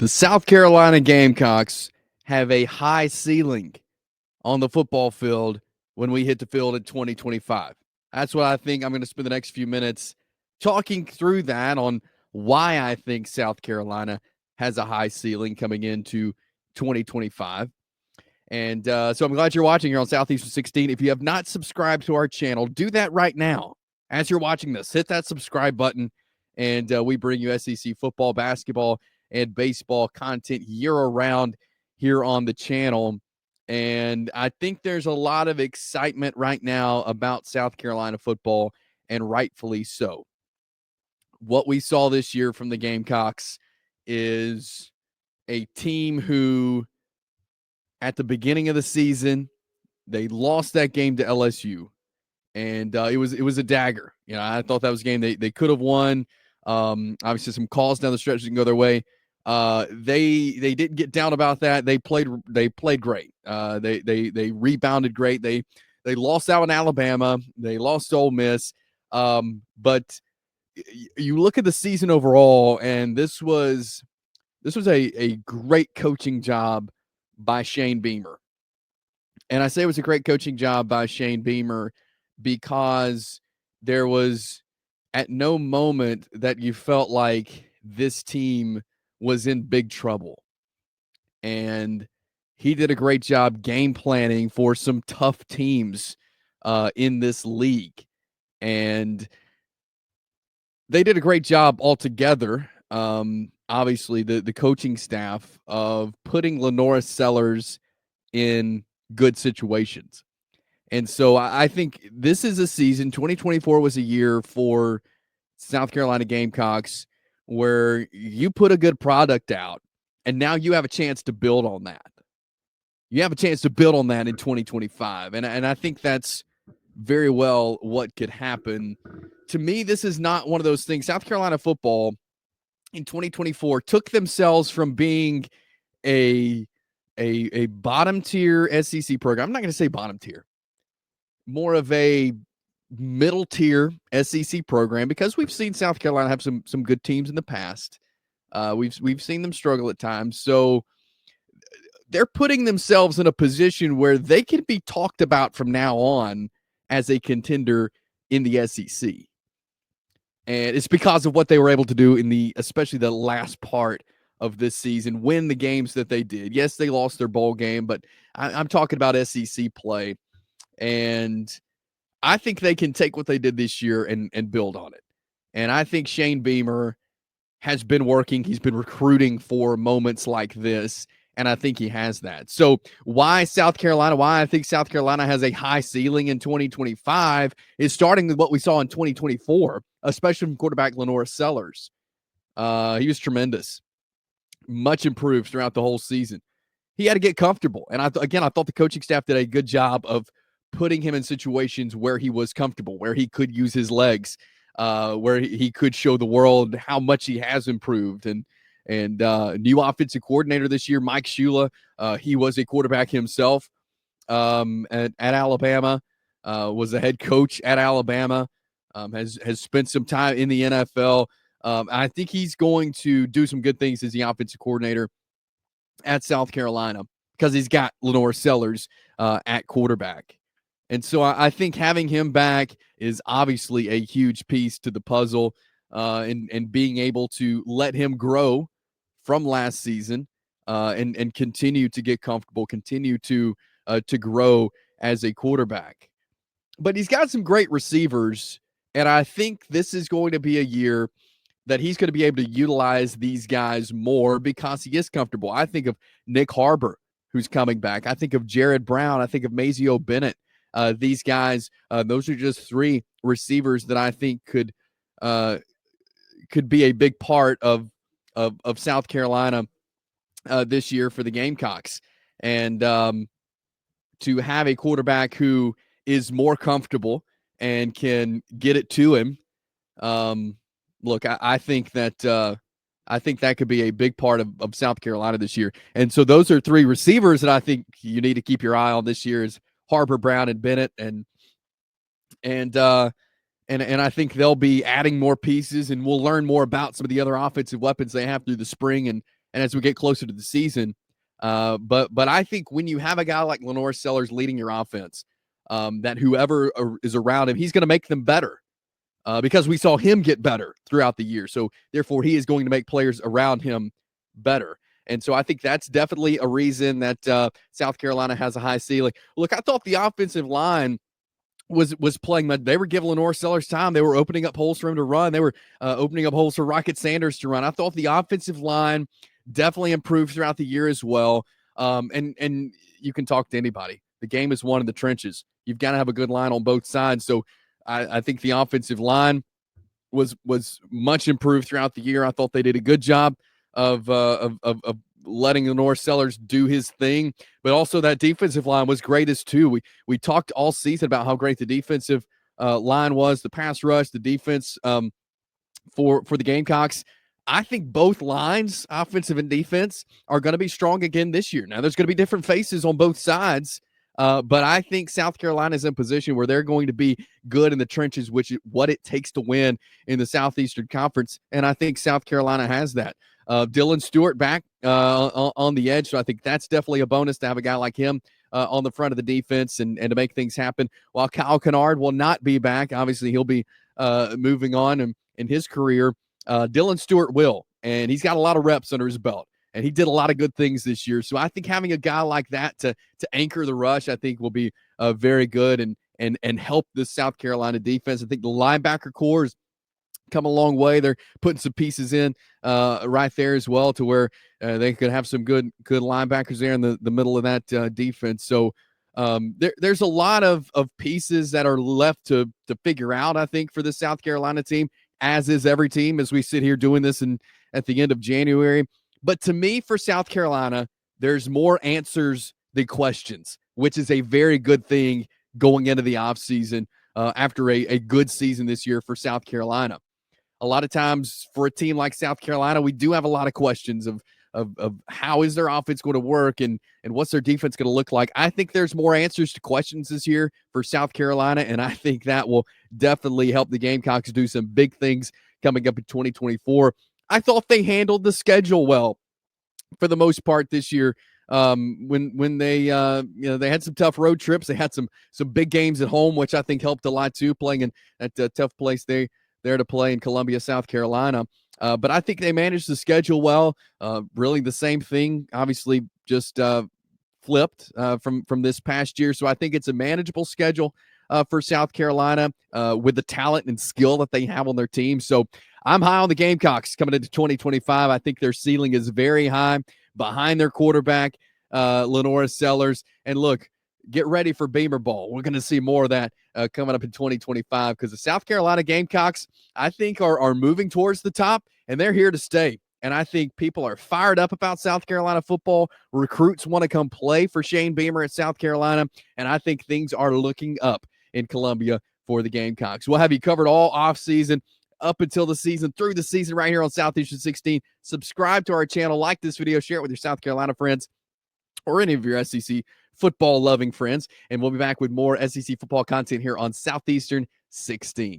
The South Carolina Gamecocks have a high ceiling on the football field when we hit the field in 2025. That's what I think. I'm going to spend the next few minutes talking through that on why I think South Carolina has a high ceiling coming into 2025. And so I'm glad you're watching here on Southeastern 16. If you have not subscribed to our channel, do that right now. As you're watching this, hit that subscribe button, and we bring you SEC football, basketball, and baseball content year-round here on the channel. And I think there's a lot of excitement right now about South Carolina football, and rightfully so. What we saw this year from the Gamecocks is a team who, at the beginning of the season, they lost that game to LSU, and it was a dagger. You know, I thought that was a game they could have won. Obviously, some calls down the stretch didn't go their way. They didn't get down about that. They played great. They rebounded great. They lost out in Alabama. They lost to Ole Miss. But you look at the season overall, and this was a great coaching job by Shane Beamer. And I say it was a great coaching job by Shane Beamer because there was at no moment that you felt like this team was in big trouble. And he did a great job game planning for some tough teams in this league. And they did a great job altogether. Obviously, the coaching staff of putting LaNorris Sellers in good situations. And so I think this is a season, 2024 was a year for South Carolina Gamecocks where you put a good product out, and now you have a chance to build on that. You have a chance to build on that in 2025. And I think that's very well what could happen. To me, this is not one of those things. South Carolina football in 2024 took themselves from being a bottom tier SEC program. I'm not going to say bottom tier, more of a middle tier SEC program, because we've seen South Carolina have some good teams in the past. We've seen them struggle at times. So they're putting themselves in a position where they can be talked about from now on as a contender in the SEC. And it's because of what they were able to do especially the last part of this season, win the games that they did. Yes, they lost their bowl game, but I'm talking about SEC play. And I think they can take what they did this year and build on it. And I think Shane Beamer has been working. He's been recruiting for moments like this, and I think he has that. So why South Carolina? Why I think South Carolina has a high ceiling in 2025 is starting with what we saw in 2024, especially from quarterback LaNorris Sellers. He was tremendous, much improved throughout the whole season. He had to get comfortable. And I thought the coaching staff did a good job of putting him in situations where he was comfortable, where he could use his legs, where he could show the world how much he has improved. And new offensive coordinator this year, Mike Shula, he was a quarterback himself at Alabama, was a head coach at Alabama, has spent some time in the NFL. I think he's going to do some good things as the offensive coordinator at South Carolina because he's got LaNorris Sellers at quarterback. And so I think having him back is obviously a huge piece to the puzzle, and being able to let him grow from last season and continue to get comfortable, continue to grow as a quarterback. But he's got some great receivers, and I think this is going to be a year that he's going to be able to utilize these guys more because he is comfortable. I think of Nick Harbor, who's coming back. I think of Jared Brown. I think of Mazio Bennett. These guys, those are just three receivers that I think could be a big part of South Carolina this year for the Gamecocks. And to have a quarterback who is more comfortable and can get it to him, look, I think that could be a big part of South Carolina this year. And so those are three receivers that I think you need to keep your eye on this year is Harbor, Brown, and Bennett. And I think they'll be adding more pieces, and we'll learn more about some of the other offensive weapons they have through the spring and as we get closer to the season. But I think when you have a guy like LaNorris Sellers leading your offense, that whoever is around him, he's going to make them better. Because we saw him get better throughout the year. So therefore, he is going to make players around him better. And so I think that's definitely a reason that South Carolina has a high ceiling. Look, I thought the offensive line was playing. They were giving LaNorris Sellers time. They were opening up holes for him to run. They were opening up holes for Rocket Sanders to run. I thought the offensive line definitely improved throughout the year as well. And you can talk to anybody. The game is won in the trenches. You've got to have a good line on both sides. So I think the offensive line was much improved throughout the year. I thought they did a good job of letting LaNorris Sellers do his thing, but also that defensive line was great as too. We talked all season about how great the defensive line was, the pass rush, the defense for the Gamecocks. I think both lines, offensive and defense, are going to be strong again this year. Now, there's going to be different faces on both sides, but I think South Carolina is in position where they're going to be good in the trenches, which is what it takes to win in the Southeastern Conference, and I think South Carolina has that. Dylan Stewart back on the edge, so I think that's definitely a bonus to have a guy like him on the front of the defense and to make things happen. While Kyle Kennard will not be back, obviously he'll be moving on in his career. Dylan Stewart will, and he's got a lot of reps under his belt, and he did a lot of good things this year. So I think having a guy like that to anchor the rush, I think will be very good and help the South Carolina defense. I think the linebacker core is come a long way. They're putting some pieces in right there as well to where they could have some good linebackers there in the middle of that defense. So there's a lot of pieces that are left to figure out, I think, for the South Carolina team, as is every team as we sit here doing this at the end of January. But to me, for South Carolina, there's more answers than questions, which is a very good thing going into the offseason after a good season this year for South Carolina. A lot of times for a team like South Carolina, we do have a lot of questions of how is their offense going to work and what's their defense going to look like. I think there's more answers to questions this year for South Carolina, and I think that will definitely help the Gamecocks do some big things coming up in 2024. I thought they handled the schedule well for the most part this year. When they they had some tough road trips, they had some big games at home, which I think helped a lot too, playing in that tough place there to play in Columbia, South Carolina. But I think they managed the schedule well. Really the same thing, obviously just flipped from this past year. So I think it's a manageable schedule for South Carolina with the talent and skill that they have on their team. So I'm high on the Gamecocks coming into 2025. I think their ceiling is very high behind their quarterback, LaNorris Sellers. And look, get ready for Beamer Ball. We're going to see more of that coming up in 2025 because the South Carolina Gamecocks, I think, are moving towards the top, and they're here to stay. And I think people are fired up about South Carolina football. Recruits want to come play for Shane Beamer at South Carolina, and I think things are looking up in Columbia for the Gamecocks. We'll have you covered all offseason, up until the season, through the season, right here on Southeastern 16. Subscribe to our channel, like this video, share it with your South Carolina friends or any of your SEC football-loving friends, and we'll be back with more SEC football content here on Southeastern 16.